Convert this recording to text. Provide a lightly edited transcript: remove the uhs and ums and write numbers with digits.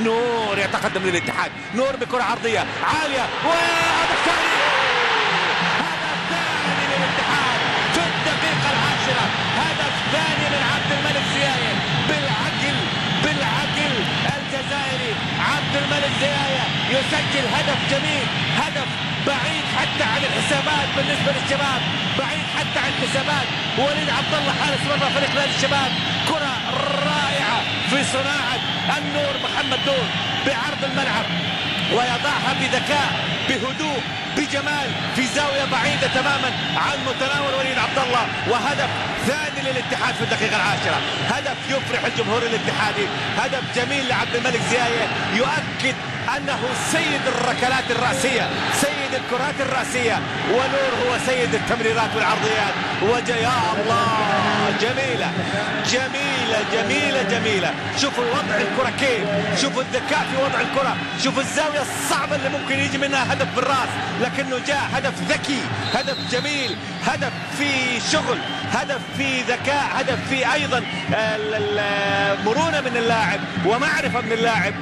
نور يتقدم للاتحاد، نور بكرة عرضية عالية وهدف ثاني، هدف ثاني للاتحاد في الدقيقة العاشرة، هدف ثاني من عبد الملك زياية بالعقل الجزائري. عبد الملك زياية يسجل هدف جميل، هدف بعيد حتى عن الحسابات بالنسبة للشباب، بعيد حتى عن الحسابات. وليد عبد الله حارس مرمى فريق نادي الشباب، كرة رائعة في صناعة النور محمد نور بعرض الملعب، ويضعها بذكاء بهدوء بجمال في زاوية بعيدة تماما عن متناول وليد عبد الله، وهدف ثاني للاتحاد في الدقيقة العاشرة. هدف يفرح الجمهور الاتحادي، هدف جميل لعبد الملك زياية يؤكد أنه سيد الركلات الرأسية، سيد الكرات الرأسية، ونور هو سيد التمريرات والعرضيات. يا الله، جميلة جميلة جميلة جميلة. شوفوا وضع الكرة كيف، شوفوا الذكاء في وضع الكرة، شوفوا الزاوية الصعبة اللي ممكن يجي منها هدف بالراس، لكنه جاء هدف ذكي، هدف جميل، هدف في شغل، هدف في ذكاء، هدف في أيضا مرونة من اللاعب ومعرفة من اللاعب.